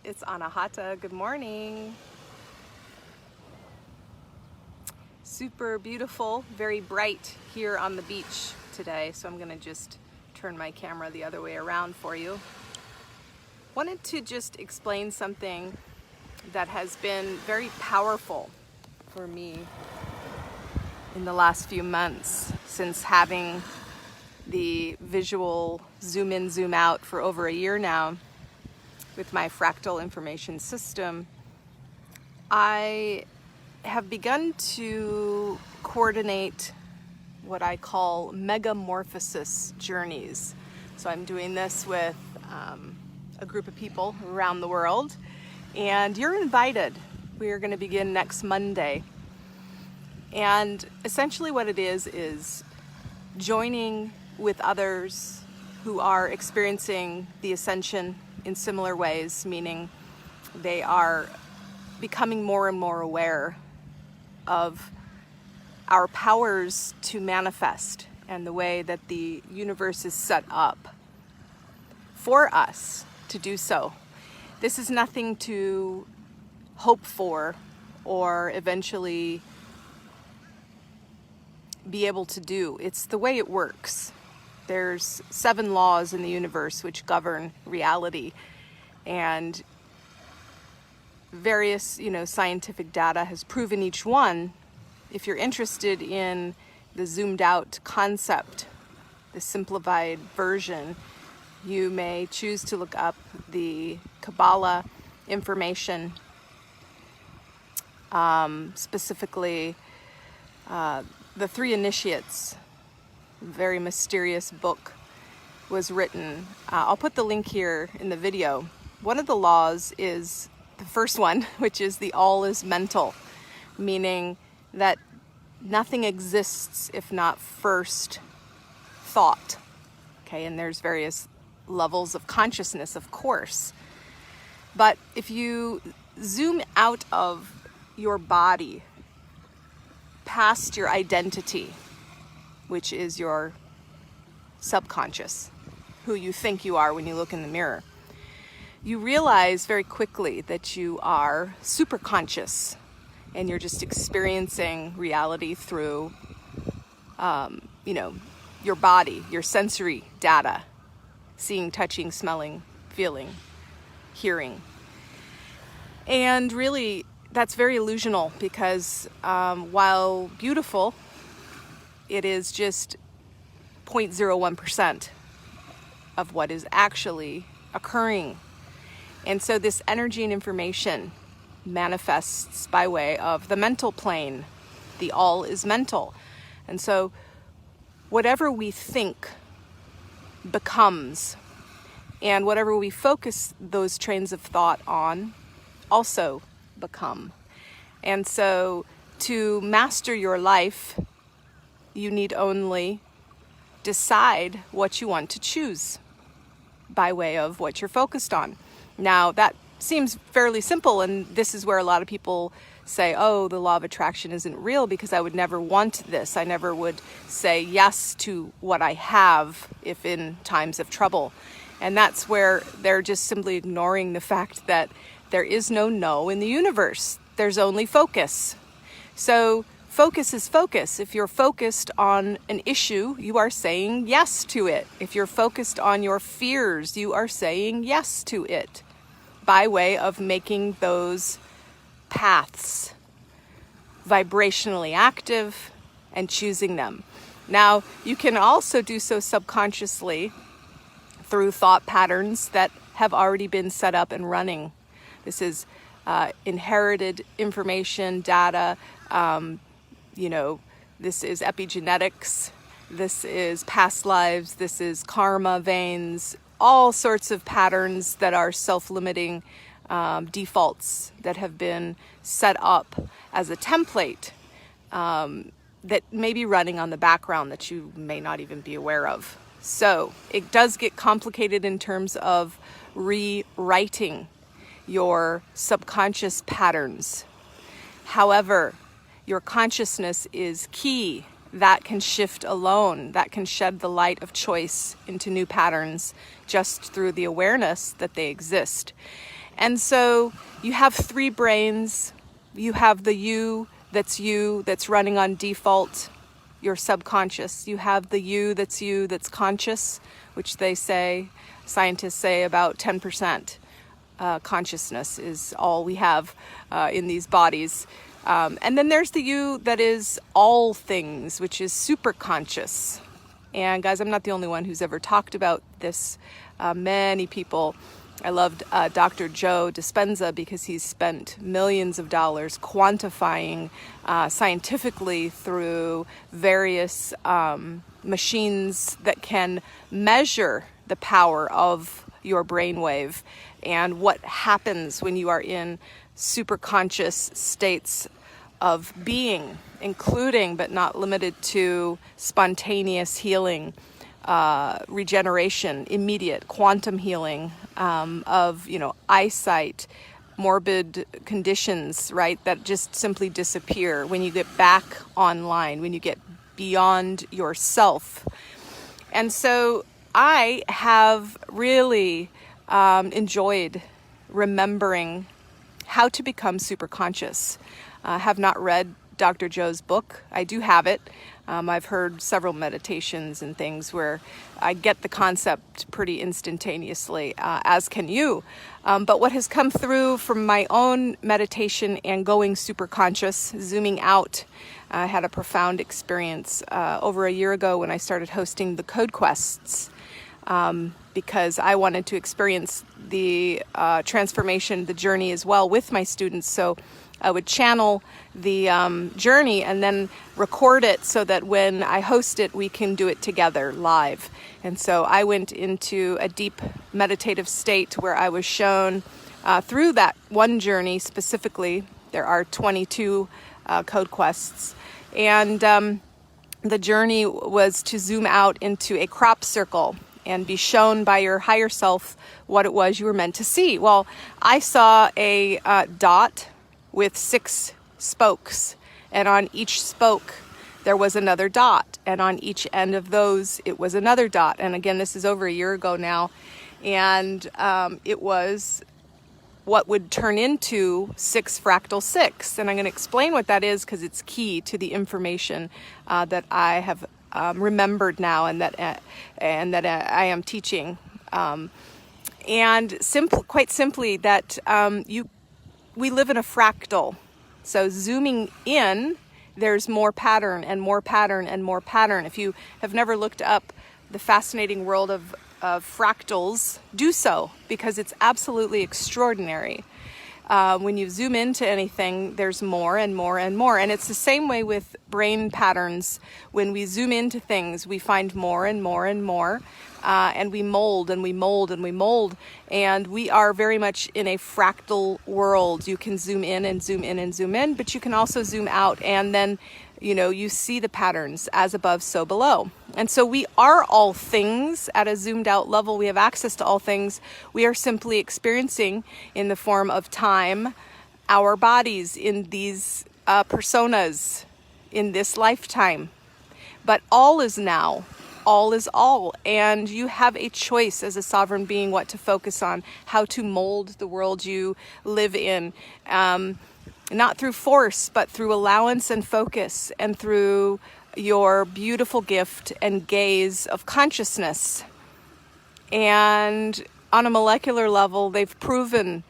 It's Anahata. Good morning. Super beautiful, very bright here on the beach today, so I'm going to just turn my camera the other way around for you. Wanted to just explain something that has been very powerful for me in the last few months since having the visual zoom in, zoom out for over a year now with my fractal information system. I have begun to coordinate what I call Mega-Morphosis journeys. So I'm doing this with a group of people around the world, and you're invited. We are going to begin next Monday. And essentially what it is joining with others who are experiencing the ascension in similar ways, meaning they are becoming more and more aware of our powers to manifest and the way that the universe is set up for us to do so. This is nothing to hope for or eventually be able to do. It's the way it works. There's 7 laws in the universe which govern reality, and various, scientific data has proven each one. If you're interested in the zoomed out concept, the simplified version, you may choose to look up the Kabbalah information, specifically the 3 Initiates. Very mysterious book was written. I'll put the link here in the video. One of the laws is the first one, which is the all is mental, meaning that nothing exists if not first thought. Okay, and there's various levels of consciousness, of course. But if you zoom out of your body, past your identity, which is your subconscious, who you think you are when you look in the mirror, you realize very quickly that you are superconscious and you're just experiencing reality through, your body, your sensory data, seeing, touching, smelling, feeling, hearing. And really, that's very illusional because while beautiful, it is just 0.01% of what is actually occurring. And so this energy and information manifests by way of the mental plane. The all is mental. And so whatever we think becomes, and whatever we focus those trains of thought on also become. And so to master your life, you need only decide what you want to choose by way of what you're focused on. Now, that seems fairly simple, and this is where a lot of people say, oh, the law of attraction isn't real because I would never want this. I never would say yes to what I have if in times of trouble. And that's where they're just simply ignoring the fact that there is no in the universe. There's only focus. So focus is focus. If you're focused on an issue, you are saying yes to it. If you're focused on your fears, you are saying yes to it by way of making those paths vibrationally active and choosing them. Now, you can also do so subconsciously through thought patterns that have already been set up and running. This is inherited information, data, this is epigenetics, this is past lives, this is karma veins, all sorts of patterns that are self-limiting defaults that have been set up as a template that may be running on the background that you may not even be aware of. So it does get complicated in terms of rewriting your subconscious patterns. However, your consciousness is key. That can shift alone. That can shed the light of choice into new patterns just through the awareness that they exist. And so you have three brains. You have the you that's running on default, your subconscious. You have the you that's conscious, which scientists say about 10% consciousness is all we have in these bodies. And then there's the you that is all things, which is superconscious. And guys, I'm not the only one who's ever talked about this. Many people. I loved Dr. Joe Dispenza because he's spent millions of dollars quantifying scientifically through various machines that can measure the power of your brainwave and what happens when you are in superconscious states of being, including but not limited to spontaneous healing, regeneration, immediate quantum healing of, eyesight, morbid conditions, right, that just simply disappear when you get back online, when you get beyond yourself. And so I have really enjoyed remembering how to become super conscious. I have not read Dr. Joe's book. I do have it. I've heard several meditations and things where I get the concept pretty instantaneously, as can you. But what has come through from my own meditation and going super conscious, zooming out, I had a profound experience over a year ago when I started hosting the Code Quests, because I wanted to experience the transformation, the journey as well with my students. So I would channel the journey and then record it so that when I host it, we can do it together live. And so I went into a deep meditative state where I was shown through that one journey specifically. There are 22 code quests. And the journey was to zoom out into a crop circle and be shown by your higher self what it was you were meant to see. Well, I saw a dot with 6 spokes, and on each spoke there was another dot, and on each end of those it was another dot. And again, this is over a year ago now, and it was what would turn into 6 fractal 6. And I'm going to explain what that is because it's key to the information that I have remembered now and that I am teaching. And quite simply that we live in a fractal. So zooming in, there's more pattern and more pattern and more pattern. If you have never looked up the fascinating world of fractals, do so, because it's absolutely extraordinary. When you zoom into anything, there's more and more and more. And it's the same way with brain patterns. When we zoom into things, we find more and more and more. And we mold and we mold and we mold. And we are very much in a fractal world. You can zoom in and zoom in and zoom in, but you can also zoom out. And then, you see the patterns as above, so below. And so we are all things at a zoomed out level. We have access to all things. We are simply experiencing in the form of time, our bodies in these personas in this lifetime. But all is now. All is all, and you have a choice as a sovereign being what to focus on, how to mold the world you live in, not through force, but through allowance and focus, and through your beautiful gift and gaze of consciousness. And on a molecular level, they've proven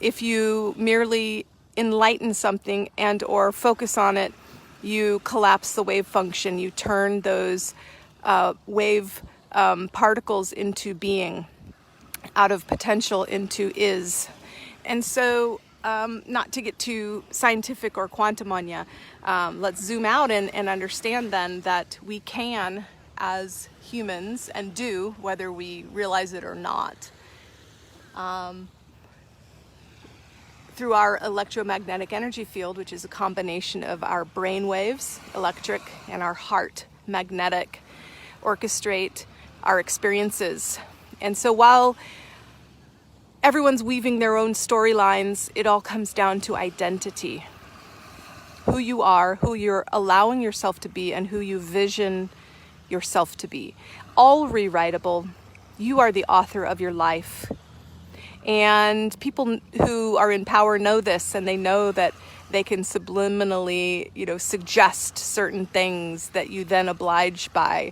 if you merely enlighten something and or focus on it, you collapse the wave function, you turn those wave particles into being, out of potential into is. And so not to get too scientific or quantum on you, let's zoom out and understand then that we can, as humans, and do, whether we realize it or not, through our electromagnetic energy field, which is a combination of our brain waves, electric, and our heart, magnetic, orchestrate our experiences. And so while everyone's weaving their own storylines, it all comes down to identity. Who you are, who you're allowing yourself to be, and who you vision yourself to be. All rewritable. You are the author of your life. And people who are in power know this, and they know that they can subliminally, suggest certain things that you then oblige by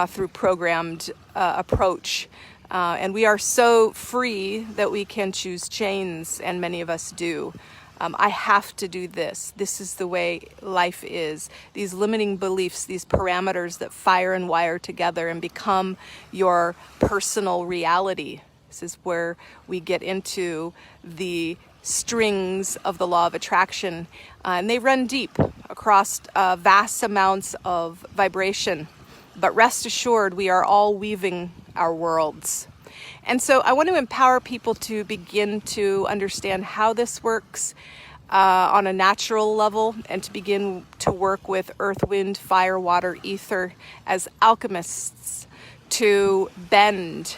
through programmed approach. And we are so free that we can choose chains, and many of us do. I have to do this. This is the way life is. These limiting beliefs, these parameters that fire and wire together and become your personal reality. This is where we get into the strings of the law of attraction, and they run deep across vast amounts of vibration. But rest assured, we are all weaving our worlds. And so I want to empower people to begin to understand how this works on a natural level, and to begin to work with earth, wind, fire, water, ether as alchemists to bend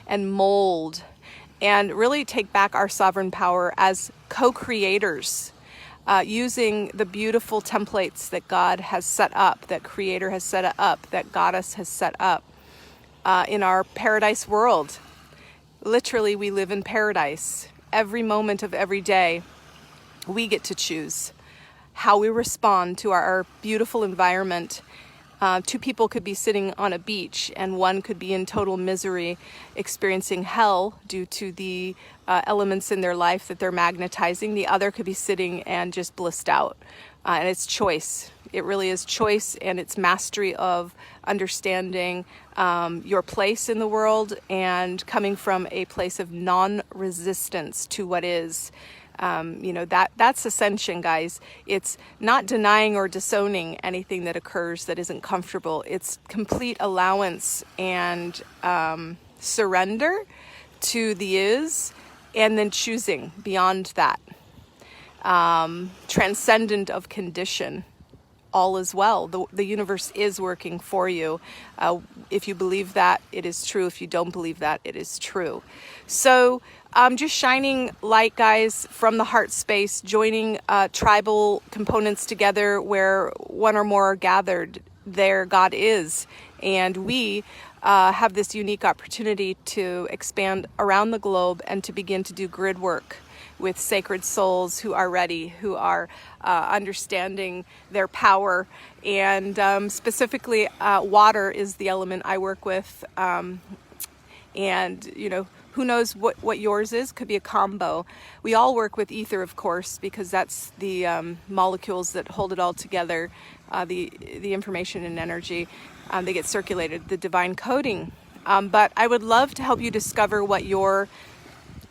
and mold and really take back our sovereign power as co-creators, using the beautiful templates that God has set up, that Creator has set up, that Goddess has set up in our paradise world. Literally, we live in paradise. Every moment of every day, we get to choose how we respond to our beautiful environment. Two people could be sitting on a beach, and one could be in total misery, experiencing hell due to the elements in their life that they're magnetizing. The other could be sitting and just blissed out. And it's choice. It really is choice, and it's mastery of understanding your place in the world and coming from a place of non-resistance to what is. That's ascension, guys. It's not denying or disowning anything that occurs that isn't comfortable. It's complete allowance and surrender to the is, and then choosing beyond that. Transcendent of condition. All is well. The universe is working for you. If you believe that, it is true. If you don't believe that, it is true. So just shining light, guys, from the heart space, joining tribal components together where one or more are gathered, there God is. And we have this unique opportunity to expand around the globe and to begin to do grid work with sacred souls who are ready, who are understanding their power. And specifically, water is the element I work with. And, who knows what yours is? Could be a combo. We all work with ether, of course, because that's the molecules that hold it all together, the information and energy. They get circulated, the divine coding. But I would love to help you discover what your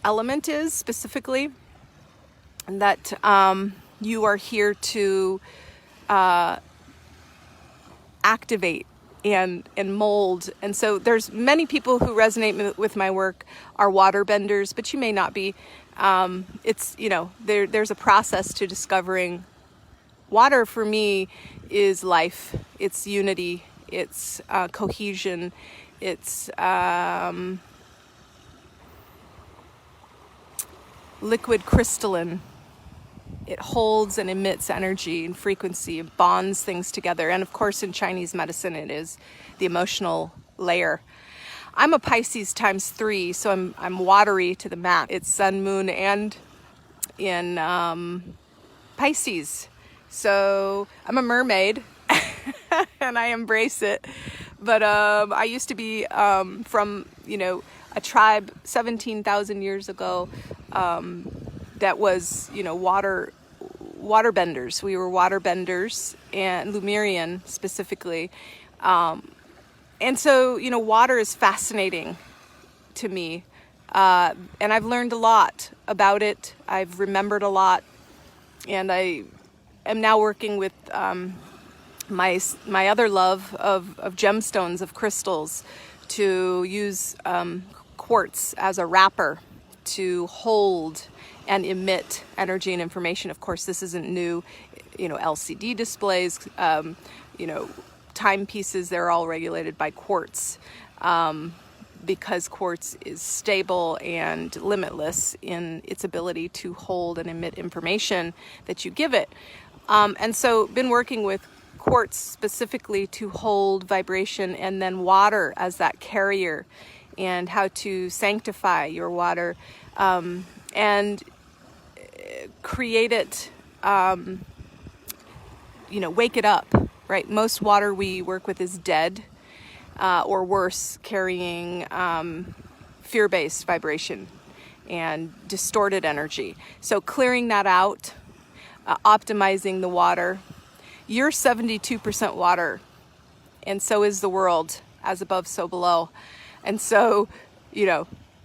element is specifically, and that you are here to activate and mold. And so there's many people who resonate with my work are water benders, but you may not be. It's, there's a process to discovering. Water for me is life. It's unity. It's cohesion. It's liquid crystalline. It holds and emits energy and frequency, it bonds things together. And of course, in Chinese medicine, it is the emotional layer. I'm a Pisces ×3, so I'm watery to the max. It's sun, moon, and in Pisces. So I'm a mermaid, and I embrace it. But I used to be from, a tribe 17,000 years ago that was, water benders. We were water benders, and Lemurian specifically. And so, water is fascinating to me. And I've learned a lot about it. I've remembered a lot. And I am now working with my other love of gemstones, of crystals, to use quartz as a wrapper to hold and emit energy and information. Of course, this isn't new. LCD displays, timepieces, they're all regulated by quartz because quartz is stable and limitless in its ability to hold and emit information that you give it. And so been working with quartz specifically to hold vibration, and then water as that carrier, and how to sanctify your water and create it, wake it up, right? Most water we work with is dead, or worse, carrying fear-based vibration and distorted energy. So clearing that out, optimizing the water. You're 72% water, and so is the world, as above, so below. And so,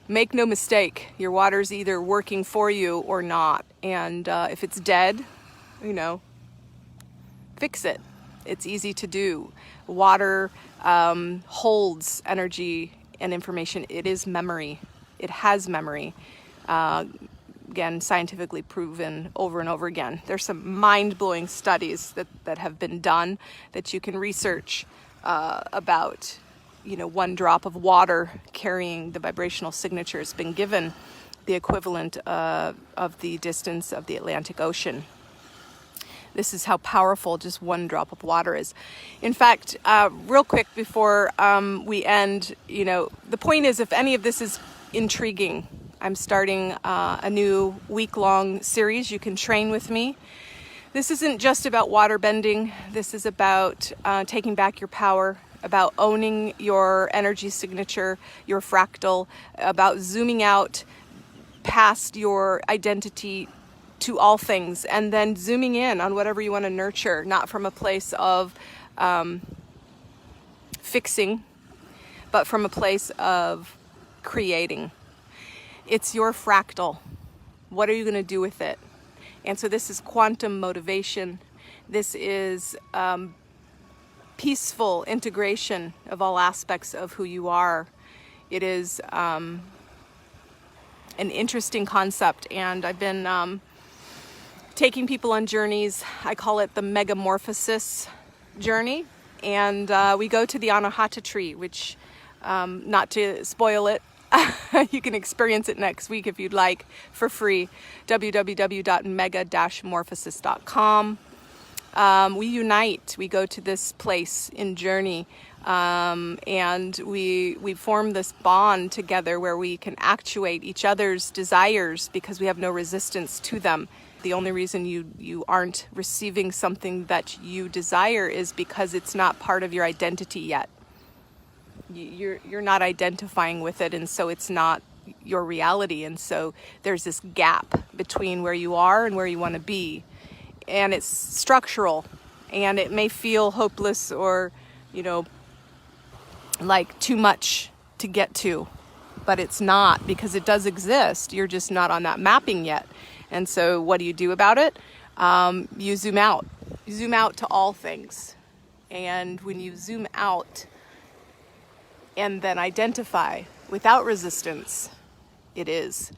make no mistake, your water's either working for you or not. And if it's dead, fix it. It's easy to do. Water holds energy and information. It is memory. It has memory. Again, scientifically proven over and over again. There's some mind-blowing studies that have been done that you can research about, 1 drop of water carrying the vibrational signature has been given the equivalent of the distance of the Atlantic Ocean. This is how powerful just 1 drop of water is. In fact, real quick before we end, the point is, if any of this is intriguing, I'm starting a new week-long series. You can train with me. This isn't just about water bending. This is about taking back your power, about owning your energy signature, your fractal, about zooming out past your identity to all things, and then zooming in on whatever you want to nurture, not from a place of fixing, but from a place of creating. It's your fractal. What are you going to do with it? And so this is quantum motivation. This is peaceful integration of all aspects of who you are. It is an interesting concept, and I've been taking people on journeys. I call it the Mega-Morphosis journey, and we go to the Anahata tree, which, not to spoil it, you can experience it next week if you'd like, for free. www.mega-morphosis.com. We unite. We go to this place in journey, and we form this bond together where we can actuate each other's desires because we have no resistance to them. The only reason you aren't receiving something that you desire is because it's not part of your identity yet. You're not identifying with it, and so it's not your reality. And so there's this gap between where you are and where you want to be, and it's structural, and it may feel hopeless or like too much to get to, but it's not, because it does exist. You're just not on that mapping yet. And so what do you do about it? You zoom out. You zoom out to all things, and when you zoom out and then identify without resistance, it is.